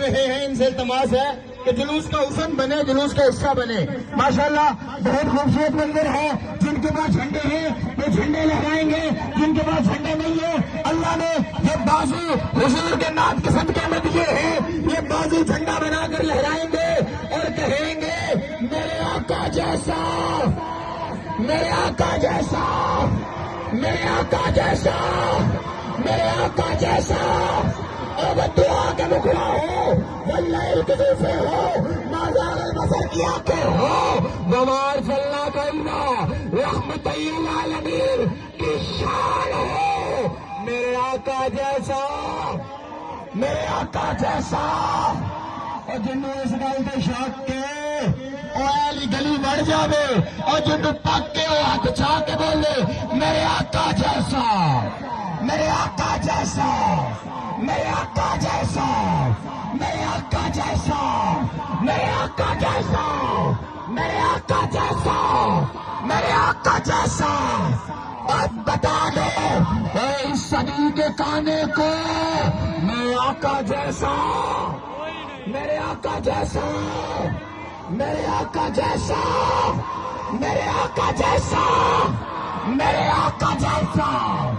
رہے ہیں ان سے التماس ہے کہ جلوس کا حسن بنے، جلوس کا حصہ بنے۔ ماشاءاللہ بہت خوبصورت منظر ہے۔ جن کے پاس جھنڈے ہیں وہ جھنڈے لہرائیں گے، جن کے پاس جھنڈے نہیں ہیں اللہ نے یہ بازو حضور کے نام کے صدقے میں دیے ہیں، یہ بازو جھنڈا بنا کر لہرائیں گے اور کہیں گے میرے آقا جیسا، میرے آقا جیسا، میرے آقا جیسا، میرے آقا جیسا۔ اور دعا کے مکھڑا ہو، واللیل کسی سے ہو، مازار البصر کی آنکھیں ہو، ومار صلی کرنا رحمت للعالمین کی شان ہو، میرے آقا جیسا، میرے آقا جیسا۔ اور جنوں اس گل کے شوق کے والی گلی بڑھ جاوے اور جنوں پک کے وہ ہاتھ چھا کے بولے میرے آقا جیسا، میرے آقا جیسا، میرے آقا جیسا، میرے آقا جیسا، میرے آقا جیسا، میرے آقا جیسا، میرے آقا جیسا۔ اب بتا دو اس صدی کے کانے کو میرے آقا جیسا، میرے آقا جیسا، میرے آقا جیسا، میرے آقا جیسا، میرے آقا جیسا۔